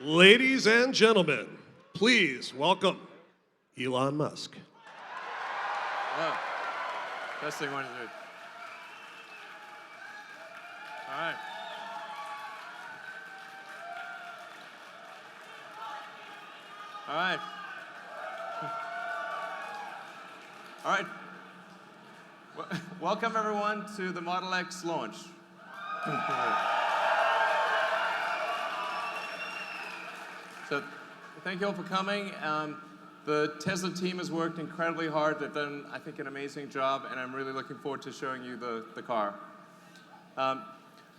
Ladies and gentlemen, please welcome Elon Musk. Oh. Testing 1, 2. All right. All right. All right. Welcome, everyone, to the Model X launch. So, thank you all for coming. The Tesla team has worked incredibly hard. They've done, I think, an amazing job, and I'm really looking forward to showing you the car. I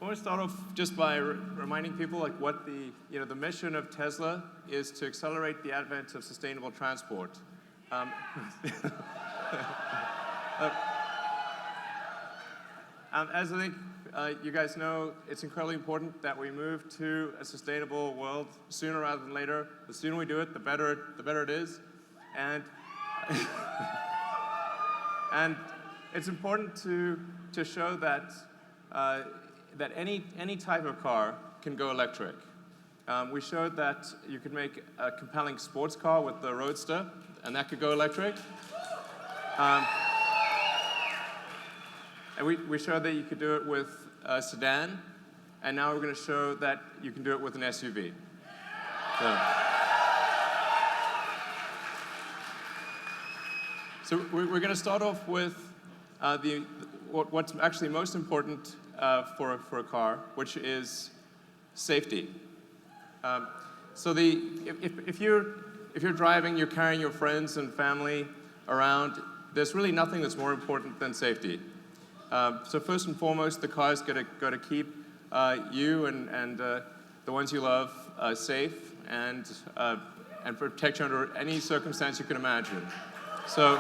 want to start off just by reminding people like what the mission of Tesla is to accelerate the advent of sustainable transport. As I think you guys know, it's incredibly important that we move to a sustainable world sooner rather than later. The sooner we do it, the better it is. And and it's important to show that that any type of car can go electric. We showed that you could make a compelling sports car with the Roadster, and that could go electric. And we showed that you could do it with a sedan, and now we're going to show that you can do it with an SUV. So we're going to start off with what's actually most important for a car, which is safety. So if you're driving, you're carrying your friends and family around, there's really nothing that's more important than safety. So first and foremost, the car's got to keep you and the ones you love safe and protect you under any circumstance you can imagine. So.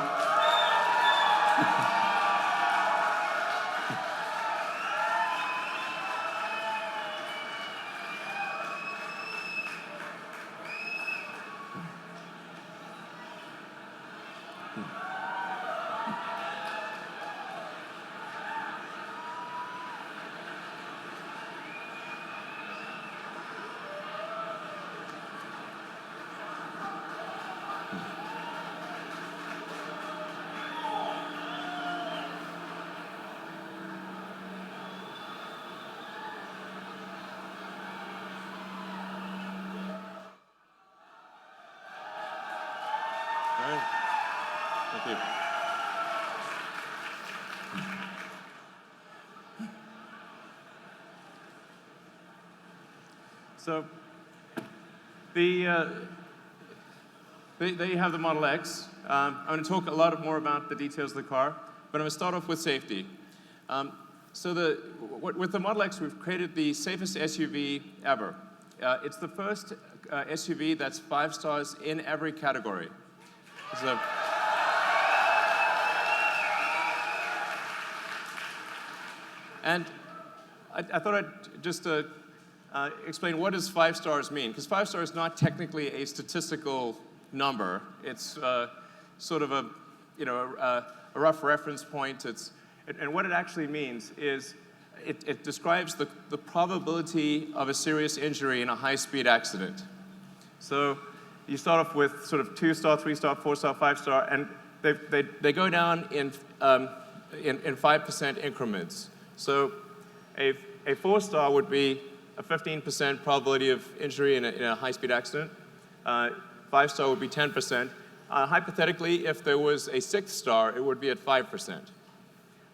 Thank you. So, there you have the Model X. I'm going to talk a lot more about the details of the car, but I'm going to start off with safety. So with the Model X, we've created the safest SUV ever. It's the first SUV that's 5 stars in every category. So, and I thought I'd just explain what does 5 stars mean, because 5 stars is not technically a statistical number. It's sort of a rough reference point. And what it actually means is it describes the probability of a serious injury in a high-speed accident. So you start off with sort of 2-star, 3-star, 4-star, 5-star, and they go down in 5% increments. So a 4-star would be a 15% probability of injury in a high-speed accident. 5-star would be 10%. Hypothetically, if there was a 6th star, it would be at 5%.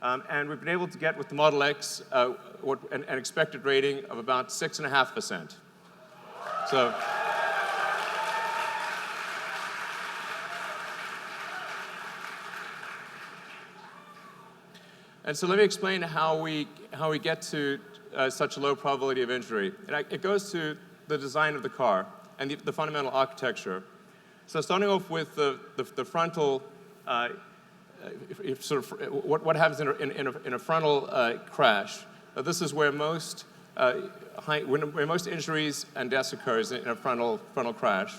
And we've been able to get with the Model X an expected rating of about 6.5%. So. And so let me explain how we get to such a low probability of injury. It goes to the design of the car and the fundamental architecture. So starting off with the frontal, what happens in a frontal crash. This is where most injuries and deaths occurs in a frontal crash.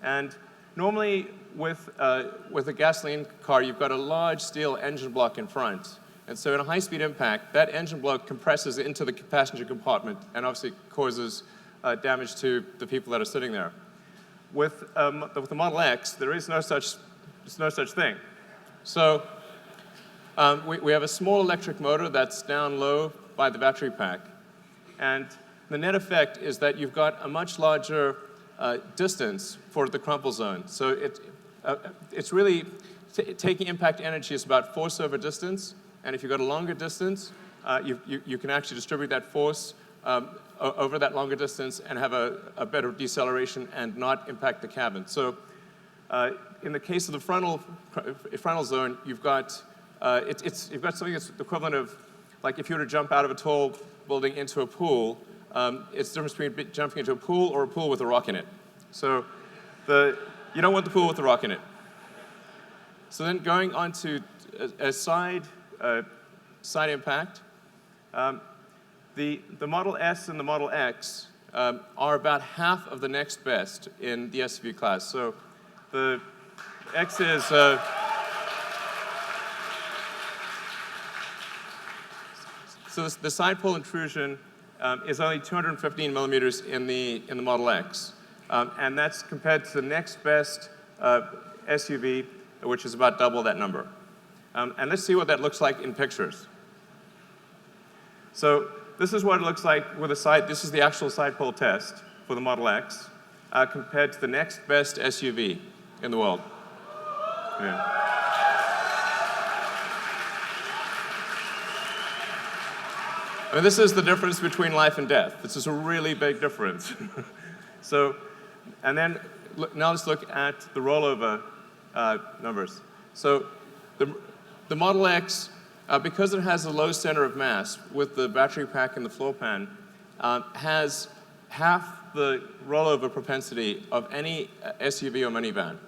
And normally with a gasoline car, you've got a large steel engine block in front. And so in a high-speed impact, that engine block compresses into the passenger compartment and obviously causes damage to the people that are sitting there. With the Model X, there is no such thing. So we have a small electric motor that's down low by the battery pack. And the net effect is that you've got a much larger distance for the crumple zone. So it's really taking impact energy is about force over distance. And if you've got a longer distance, you can actually distribute that force over that longer distance and have a better deceleration and not impact the cabin. So in the case of the frontal zone, you've got something that's the equivalent of, like, if you were to jump out of a tall building into a pool, it's the difference between jumping into a pool or a pool with a rock in it. So you don't want the pool with the rock in it. So then going on to a side impact, the Model S and the Model X are about half of the next best in the SUV class. So the X is so the side pole intrusion is only 215 millimeters in the Model X, and that's compared to the next best SUV, which is about double that number. And let's see what that looks like in pictures. So this is what it looks like with a side. This is the actual side pole test for the Model X compared to the next best SUV in the world. Yeah. I mean, this is the difference between life and death. This is a really big difference. So, and then now let's look at the rollover numbers. So the Model X, because it has a low center of mass with the battery pack and the floor pan, has half the rollover propensity of any SUV or minivan.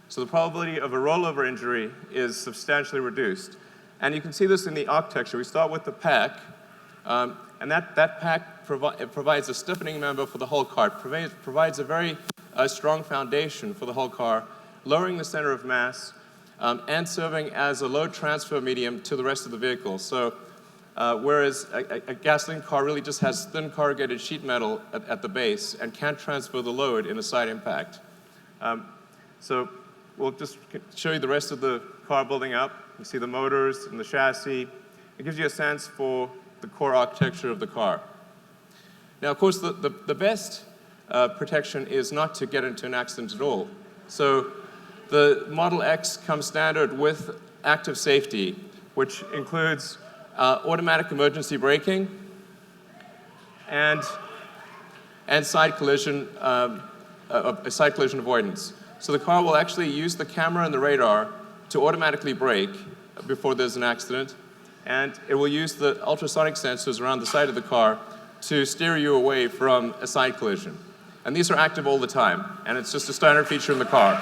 So the probability of a rollover injury is substantially reduced. And you can see this in the architecture. We start with the pack, and that pack provides a stiffening member for the whole car. It provides a very strong foundation for the whole car, lowering the center of mass, and serving as a load transfer medium to the rest of the vehicle. So whereas a gasoline car really just has thin corrugated sheet metal at the base and can't transfer the load in a side impact. So we'll just show you the rest of the car building up. You see the motors and the chassis. It gives you a sense for the core architecture of the car. Now, of course, the best protection is not to get into an accident at all. So the Model X comes standard with active safety, which includes automatic emergency braking and side collision avoidance. So the car will actually use the camera and the radar to automatically brake before there's an accident, and it will use the ultrasonic sensors around the side of the car to steer you away from a side collision. And these are active all the time, and it's just a standard feature in the car.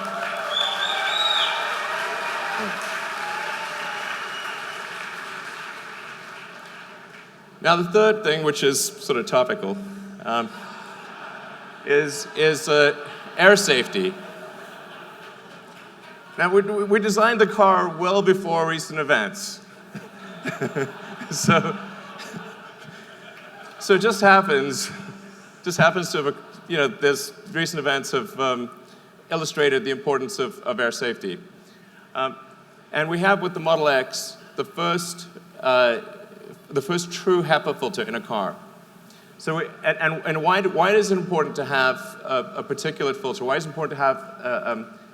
Now, the third thing, which is sort of topical, is air safety. Now, we designed the car well before recent events. So it just happens to have, there's recent events have illustrated the importance of air safety. And we have with the Model X the first true HEPA filter in a car. So why is it important to have a particulate filter? Why is it important to have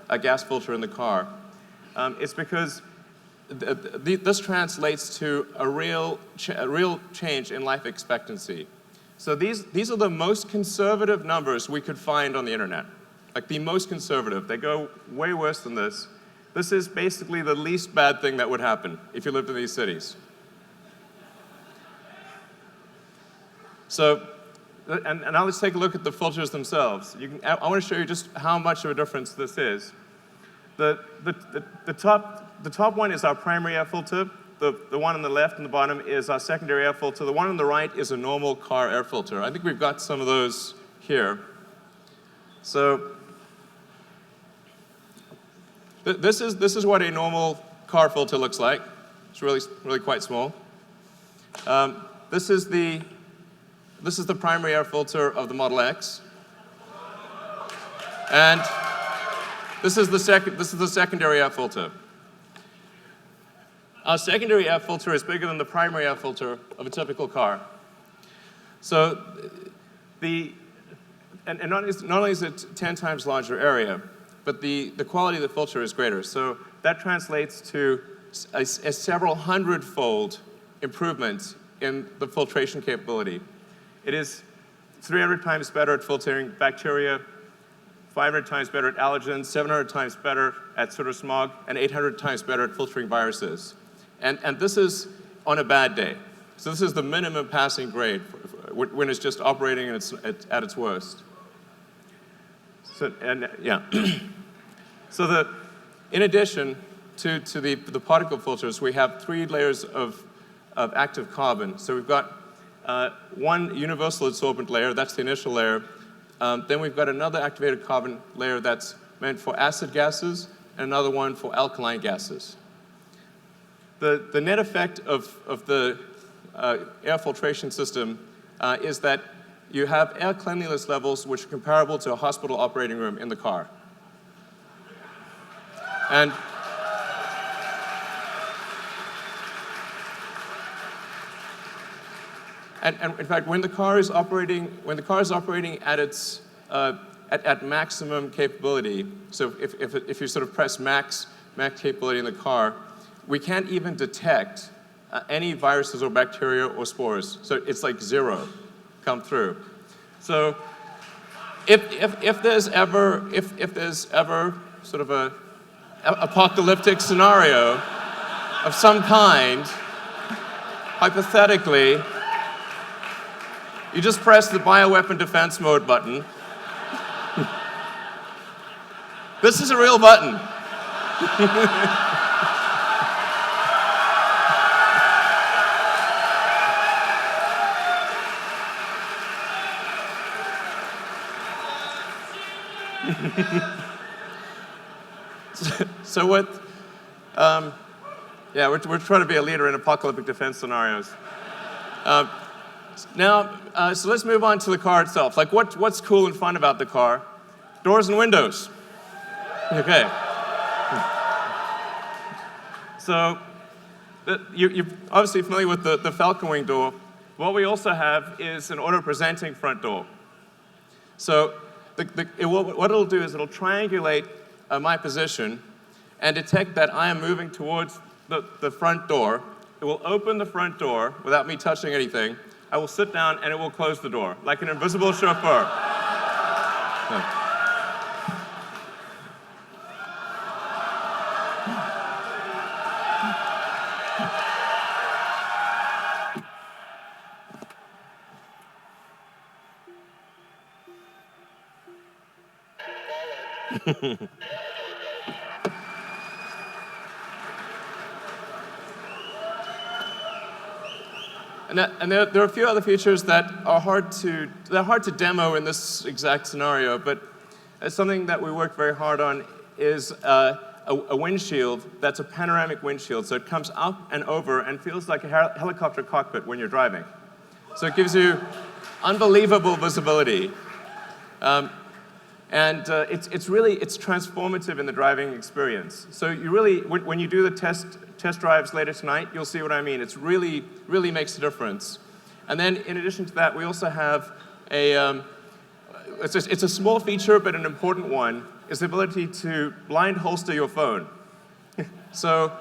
a gas filter in the car? It's because this translates to a real change in life expectancy. So these are the most conservative numbers we could find on the internet, like the most conservative. They go way worse than this. This is basically the least bad thing that would happen if you lived in these cities. So, and now let's take a look at the filters themselves. I want to show you just how much of a difference this is. The top one is our primary air filter. The one on the left and the bottom is our secondary air filter. The one on the right is a normal car air filter. I think we've got some of those here. So this is what a normal car filter looks like. It's really quite small. This is the this is the primary air filter of the Model X. And this is the secondary air filter. Our secondary air filter is bigger than the primary air filter of a typical car. So and not only is it 10 times larger area, but the quality of the filter is greater. So that translates to a several hundred-fold improvement in the filtration capability. It is 300 times better at filtering bacteria, 500 times better at allergens, 700 times better at soot or smog, and 800 times better at filtering viruses. And this is on a bad day. So this is the minimum passing grade when it's just operating at its worst. So, so in addition to the particle filters, we have 3 layers of active carbon. So we've got one universal adsorbent layer, that's the initial layer. Then we've got another activated carbon layer that's meant for acid gases, and another one for alkaline gases. The net effect of the air filtration system is that you have air cleanliness levels which are comparable to a hospital operating room in the car. And in fact, when the car is operating at its at maximum capability, so if you sort of press max capability in the car, we can't even detect any viruses or bacteria or spores. So it's like 0 come through. So if there's ever sort of a apocalyptic scenario of some kind, hypothetically, you just press the bioweapon defense mode button. This is a real button. So what, we're trying to be a leader in apocalyptic defense scenarios. So let's move on to the car itself. Like, what's cool and fun about the car? Doors and windows. Okay. So you're obviously familiar with the FalconWing door. What we also have is an auto-presenting front door. So what it'll do is it'll triangulate my position and detect that I am moving towards the front door. It will open the front door without me touching anything. I will sit down and it will close the door, like an invisible chauffeur. And there are a few other features that are hard to demo in this exact scenario, but something that we worked very hard on is a windshield that's a panoramic windshield. So it comes up and over and feels like a helicopter cockpit when you're driving. So it gives you unbelievable visibility. It's transformative in the driving experience. So you really, when you do the test drives later tonight, you'll see what I mean. It's really makes a difference. And then in addition to that, we also have it's a small feature, but an important one, is the ability to blind holster your phone. So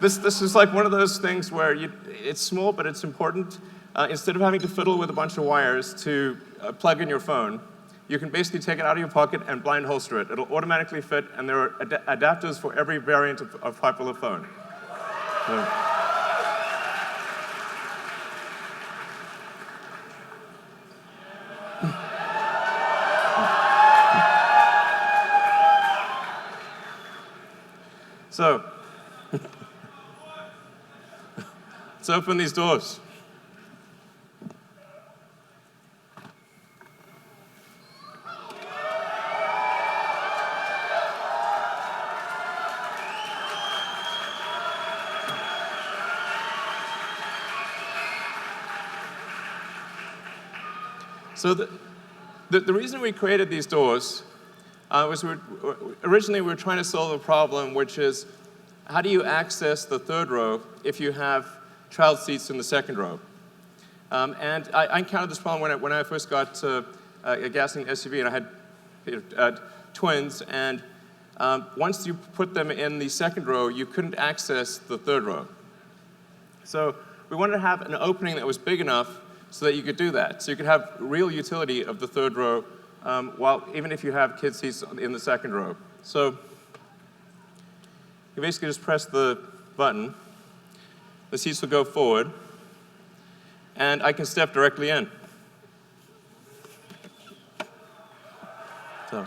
this is like one of those things where it's small, but it's important. Instead of having to fiddle with a bunch of wires to plug in your phone, you can basically take it out of your pocket and blind holster it. It'll automatically fit, and there are adapters for every variant of popular phone. So let's open these doors. So the reason we created these doors was originally we were trying to solve a problem, which is how do you access the third row if you have child seats in the second row? And I encountered this problem when I first got a gasoline SUV, and I had twins, and once you put them in the second row, you couldn't access the third row. So we wanted to have an opening that was big enough so that you could do that. So you could have real utility of the third row, even if you have kid seats in the second row. So you basically just press the button. The seats will go forward, and I can step directly in. So.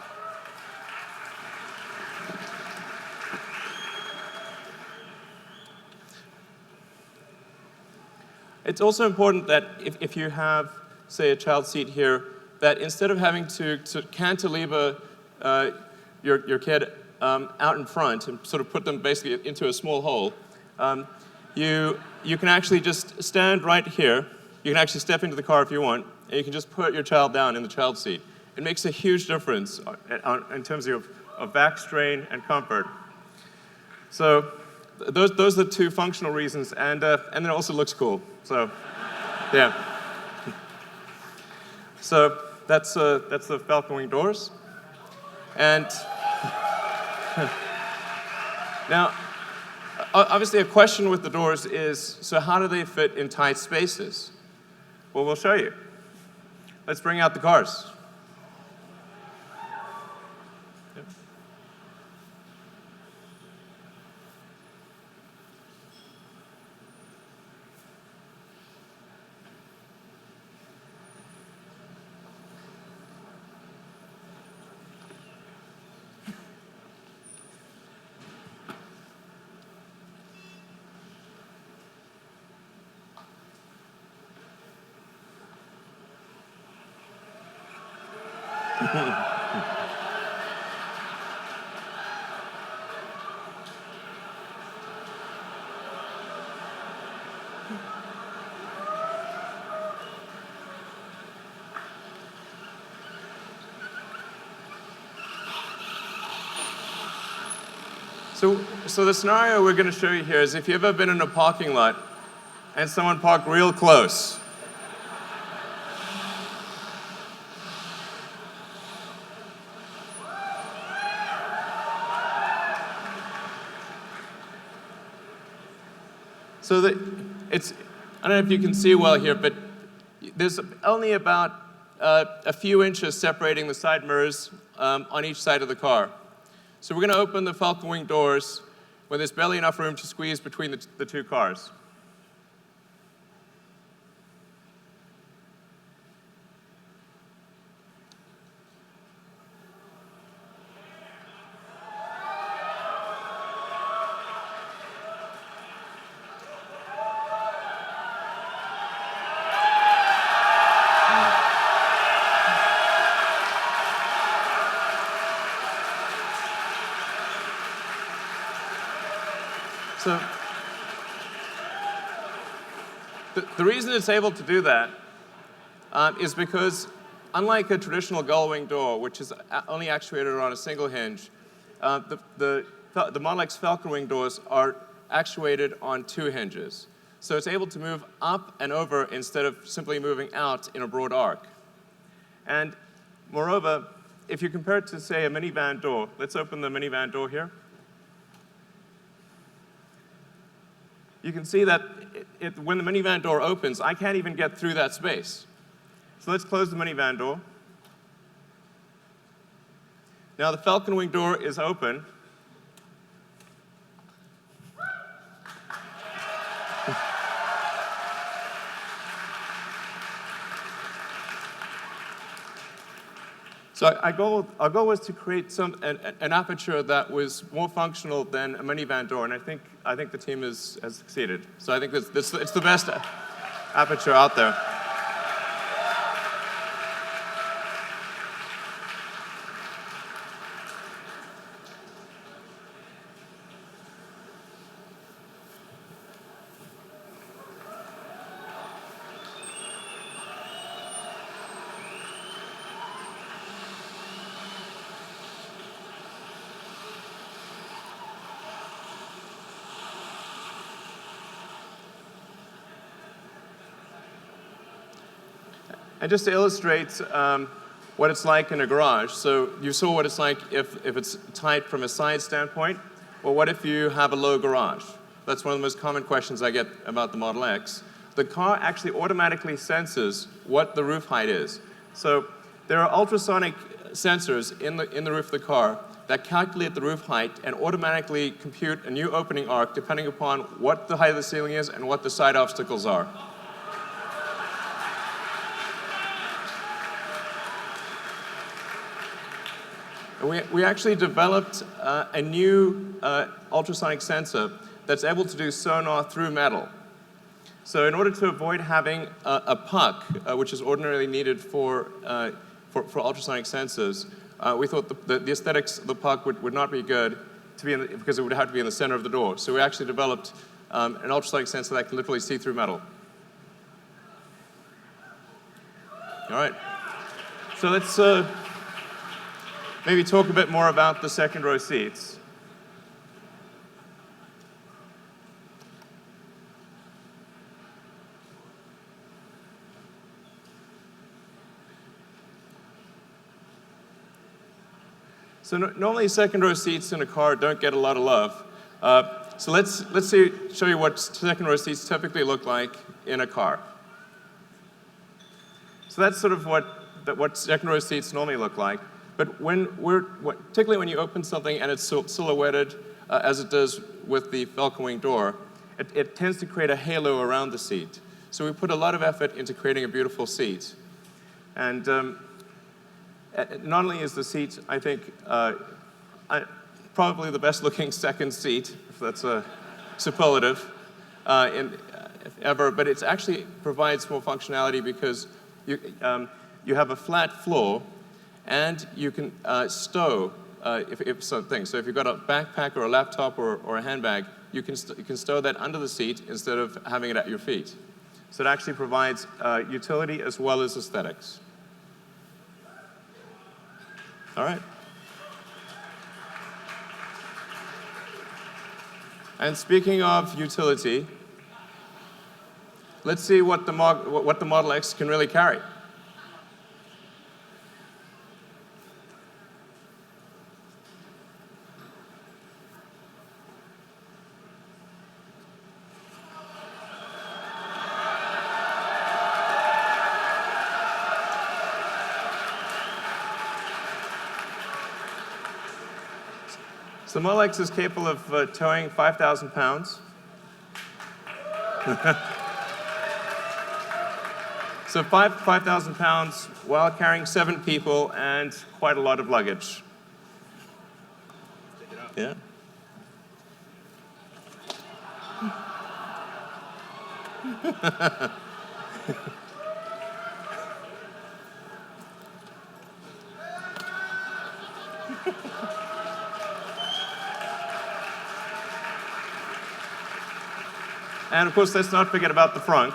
It's also important that if you have, say, a child seat here, that instead of having to cantilever your kid out in front and sort of put them basically into a small hole, you can actually just stand right here. You can actually step into the car if you want, and you can just put your child down in the child seat. It makes a huge difference in terms of back strain and comfort. So those are the two functional reasons, and then it also looks cool. So, yeah. So that's the FalconWing doors, and now obviously a question with the doors is, so how do they fit in tight spaces? Well, we'll show you. Let's bring out the cars. So the scenario we're going to show you here is if you've ever been in a parking lot and someone parked real close. So I don't know if you can see well here, but there's only about a few inches separating the side mirrors on each side of the car. So we're going to open the FalconWing doors when there's barely enough room to squeeze between the two cars. So the reason it's able to do that is because, unlike a traditional gull-wing door, which is only actuated on a single hinge, the Model X FalconWing doors are actuated on two hinges. So it's able to move up and over instead of simply moving out in a broad arc. And moreover, if you compare it to, say, a minivan door, let's open the minivan door here. You can see that when the minivan door opens, I can't even get through that space. So let's close the minivan door. Now the FalconWing door is open. So our goal was to create an aperture that was more functional than a minivan door, and I think the team has succeeded. So I think it's the best aperture out there. And just to illustrate what it's like in a garage, so you saw what it's like if it's tight from a side standpoint. Well, what if you have a low garage? That's one of the most common questions I get about the Model X. The car actually automatically senses what the roof height is. So there are ultrasonic sensors in the roof of the car that calculate the roof height and automatically compute a new opening arc depending upon what the height of the ceiling is and what the side obstacles are. We actually developed a new ultrasonic sensor that's able to do sonar through metal. So in order to avoid having a puck, which is ordinarily needed for ultrasonic sensors, we thought the aesthetics of the puck would not be good because it would have to be in the center of the door. So we actually developed an ultrasonic sensor that can literally see through metal. All right. So let's maybe talk a bit more about the second row seats. So normally second row seats in a car don't get a lot of love. So let's show you what second row seats typically look like in a car. So that's sort of what second row seats normally look like. But particularly when you open something and it's silhouetted, as it does with the FalconWing door, it tends to create a halo around the seat. So we put a lot of effort into creating a beautiful seat. And not only is the seat, I think, probably the best looking second seat, if that's a superlative, ever, but it actually provides more functionality because you have a flat floor and you can stow if something. So if you've got a backpack or a laptop or a handbag, you can stow that under the seat instead of having it at your feet. So it actually provides utility as well as aesthetics. All right. And speaking of utility, let's see what the Model X can really carry. So the Model X is capable of towing 5,000 pounds. So 5,000 pounds while carrying 7 people and quite a lot of luggage. Yeah. And of course, let's not forget about the front.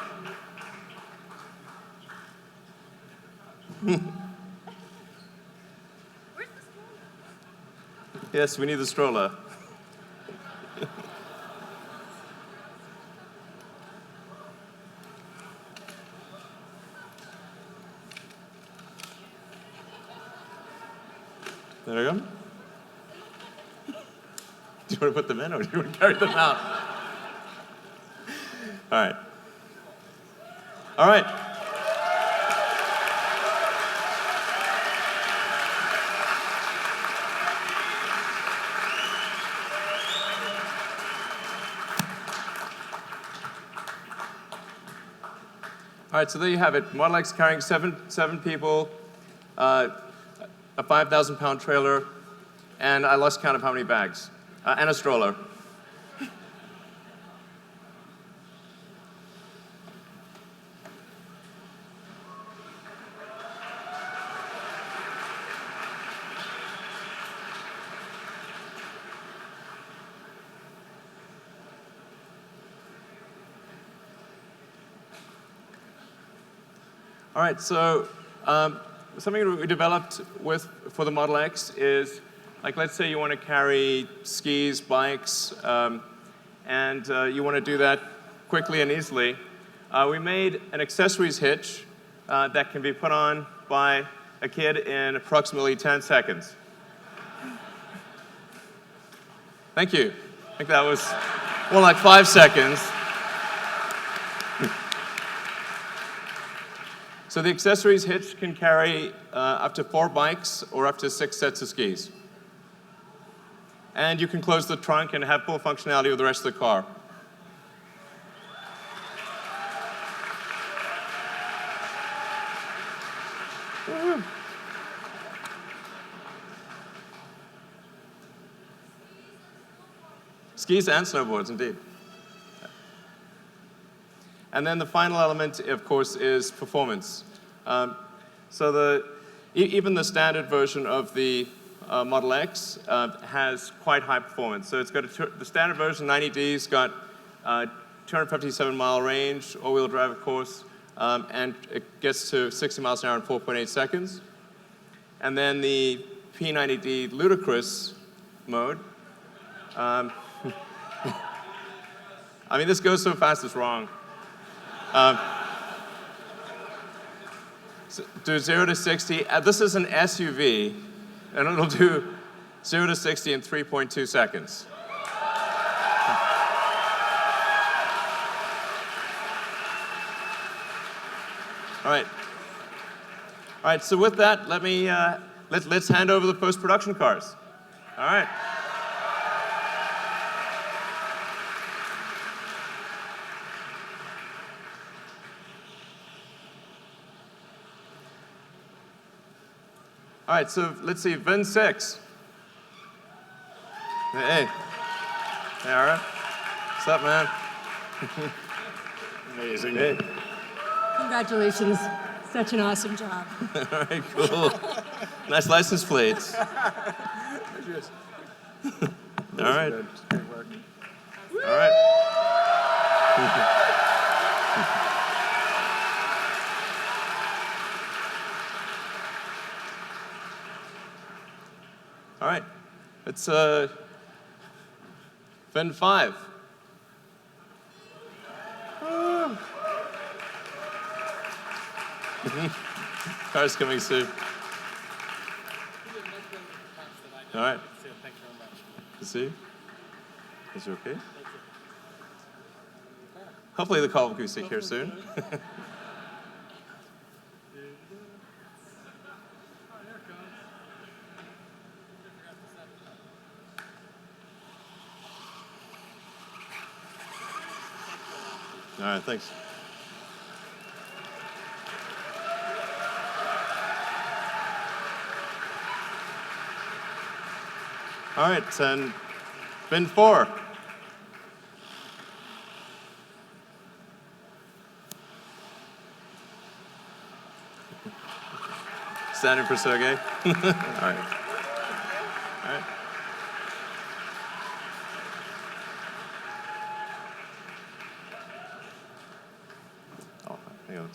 Where's the stroller? Yes, we need the stroller. There we go. Do you want to put them in or do you want to carry them out? All right. All right. All right, so there you have it. Model X carrying seven people, a 5,000 pound trailer, and I lost count of how many bags, and a stroller. All right, so something that we developed for the Model X is, like, let's say you want to carry skis, bikes, and you want to do that quickly and easily. We made an accessories hitch that can be put on by a kid in approximately 10 seconds. Thank you. I think that was more like 5 seconds. So the accessories hitch can carry up to 4 bikes or up to 6 sets of skis. And you can close the trunk and have full functionality with the rest of the car. Woo. Skis and snowboards, indeed. And then the final element, of course, is performance. So even the standard version of the Model X has quite high performance. So it's got the standard version, 90D's, got 257-mile range, all-wheel drive, of course, and it gets to 60 miles an hour in 4.8 seconds. And then the P90D Ludicrous mode. I mean, this goes so fast it's wrong. So do 0 to 60. This is an SUV, and it'll do 0 to 60 in 3.2 seconds. All right. So with that, let's hand over the post-production cars. All right. All right, so let's see, VIN 6. Hey. Hey, all right. What's up, man? Amazing. Hey. Congratulations. Such an awesome job. All right, cool. Nice license plates. All right. All right. All right, it's VIN 5. Car's coming soon. All right. Good to see you. Is it okay? Hopefully the call will be here soon. All right, thanks. All right, and VIN 4. Standing for Sergey. All right. All right. Oh, hang on.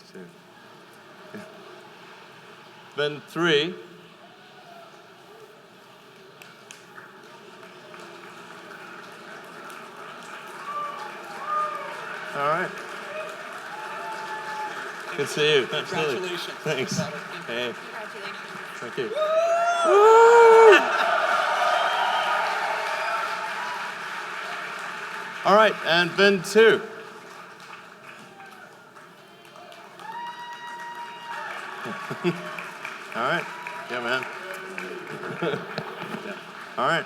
VIN 3. All right. Good to see you. Absolutely. Congratulations. Thanks. Hey. Congratulations. Thank you. All right, and VIN 2. All right. Yeah, man. All right.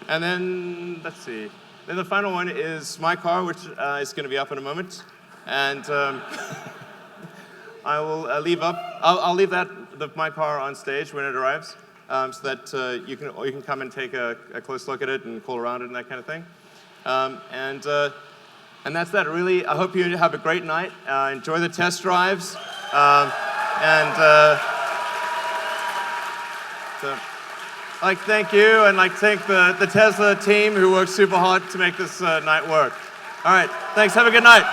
And then, let's see. Then the final one is my car, which is going to be up in a moment. And I will I'll leave my car on stage when it arrives, so that you can come and take a close look at it and cool around it and that kind of thing. And that's that. Really, I hope you have a great night. Enjoy the test drives. So I'd like to thank you, and like thank the Tesla team who worked super hard to make this night work. All right, thanks. Have a good night.